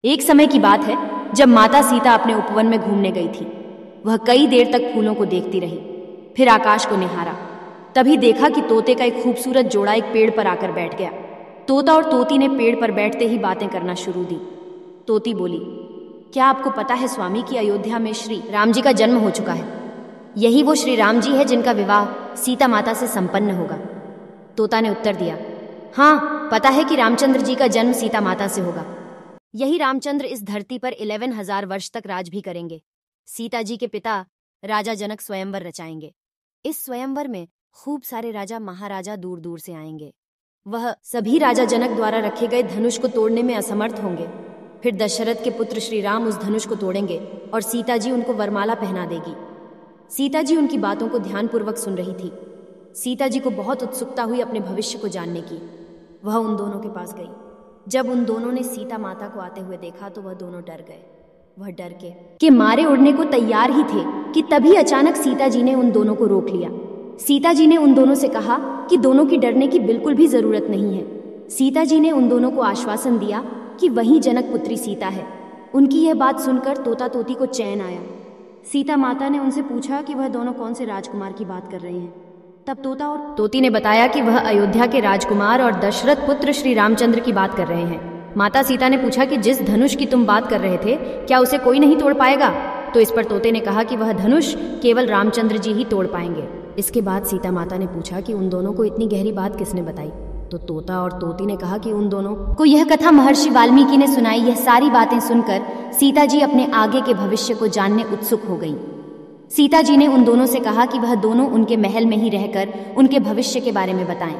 एक समय की बात है जब माता सीता अपने उपवन में घूमने गई थी। वह कई देर तक फूलों को देखती रही, फिर आकाश को निहारा। तभी देखा कि तोते का एक खूबसूरत जोड़ा एक पेड़ पर आकर बैठ गया। तोता और तोती ने पेड़ पर बैठते ही बातें करना शुरू दी। तोती बोली, क्या आपको पता है स्वामी कि अयोध्या में श्री राम जी का जन्म हो चुका है? यही वो श्री राम जी है जिनका विवाह सीता माता से संपन्न होगा। तोता ने उत्तर दिया, हाँ, पता है कि रामचंद्र जी का जन्म सीता माता से होगा। यही रामचंद्र इस धरती पर 11,000 वर्ष तक राज भी करेंगे। सीता जी के पिता राजा जनक स्वयंवर रचाएंगे। इस स्वयंवर में खूब सारे राजा महाराजा दूर दूर से आएंगे। वह सभी राजा जनक द्वारा रखे गए धनुष को तोड़ने में असमर्थ होंगे। फिर दशरथ के पुत्र श्री राम उस धनुष को तोड़ेंगे और सीता जी उनको वरमाला पहना देगी। सीता जी उनकी बातों को ध्यानपूर्वक सुन रही थी। सीता जी को बहुत उत्सुकता हुई अपने भविष्य को जानने की। वह उन दोनों के पास गई। जब उन दोनों ने सीता माता को आते हुए देखा तो वह दोनों डर गए। वह डर के मारे उड़ने को तैयार ही थे कि तभी अचानक सीता जी ने उन दोनों को रोक लिया। सीता जी ने उन दोनों से कहा कि दोनों की डरने की बिल्कुल भी जरूरत नहीं है। सीता जी ने उन दोनों को आश्वासन दिया कि वही जनक पुत्री सीता है। उनकी यह बात सुनकर तोता तोती को चैन आया। सीता माता ने उनसे पूछा कि वह दोनों कौन से राजकुमार की बात कर रहे हैं। तब तोता और तोती ने बताया कि वह अयोध्या के राजकुमार और दशरथ पुत्र श्री रामचंद्र की बात कर रहे हैं। माता सीता ने पूछा कि जिस धनुष की तुम बात कर रहे थे, क्या उसे कोई नहीं तोड़ पाएगा? तो इस पर तोते ने कहा कि वह धनुष केवल रामचंद्र जी ही तोड़ पाएंगे। इसके बाद सीता माता ने पूछा कि उन दोनों को इतनी गहरी बात किसने बताई? तो तोता और तोती ने कहा कि उन दोनों को यह कथा महर्षि वाल्मीकि ने सुनाई। यह सारी बातें सुनकर सीता जी अपने आगे के भविष्य को जानने उत्सुक हो गईं। सीता जी ने उन दोनों से कहा कि वह दोनों उनके महल में ही रहकर उनके भविष्य के बारे में बताएं।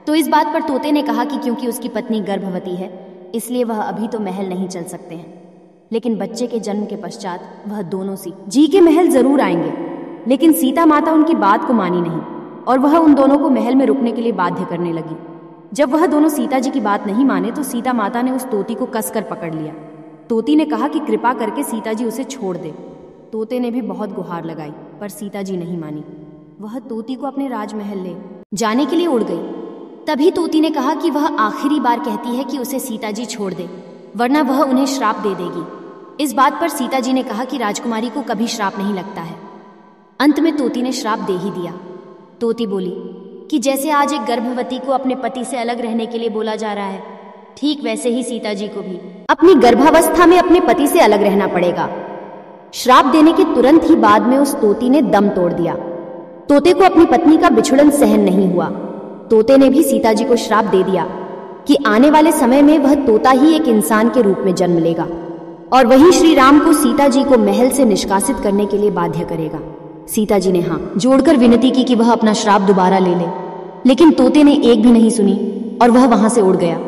तो इस बात पर तोते ने कहा कि क्योंकि उसकी पत्नी गर्भवती है, इसलिए वह अभी तो महल नहीं चल सकते हैं, लेकिन बच्चे के जन्म के पश्चात वह दोनों जी के महल जरूर आएंगे। लेकिन सीता माता उनकी बात को मानी नहीं और वह उन दोनों को महल में रुकने के लिए बाध्य करने लगी। जब वह दोनों सीता जी की बात नहीं माने तो सीता माता ने उस तोती को कसकर पकड़ लिया। तोती ने कहा कि कृपा करके सीता जी उसे छोड़ दे। तोते ने भी बहुत गुहार लगाई, पर सीता जी नहीं मानी। वह तोती को अपने राजमहल ले जाने के लिए उड़ गई। तभी तोती ने कहा कि वह आखिरी बार कहती है कि उसे सीता जी छोड़ दे, वरना वह उन्हें श्राप दे देगी। इस बात पर सीता जी ने कहा कि राजकुमारी को कभी श्राप नहीं लगता है। अंत में तोती ने श्राप दे ही दिया। तोती बोली कि जैसे आज एक गर्भवती को अपने पति से अलग रहने के लिए बोला जा रहा है, ठीक वैसे ही सीता जी को भी अपनी गर्भावस्था में अपने पति से अलग रहना पड़ेगा। श्राप देने के तुरंत ही बाद में उस तोती ने दम तोड़ दिया। तोते को अपनी पत्नी का बिछुड़न सहन नहीं हुआ। तोते ने भी सीता जी को श्राप दे दिया कि आने वाले समय में वह तोता ही एक इंसान के रूप में जन्म लेगा और वही श्री राम को सीता जी को महल से निष्कासित करने के लिए बाध्य करेगा। सीता जी ने हाथ जोड़कर विनती की कि वह अपना श्राप दोबारा ले ले, लेकिन तोते ने एक भी नहीं सुनी और वह वहां से उड़ गया।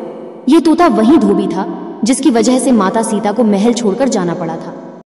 ये तोता वही धोबी था जिसकी वजह से माता सीता को महल छोड़कर जाना पड़ा था।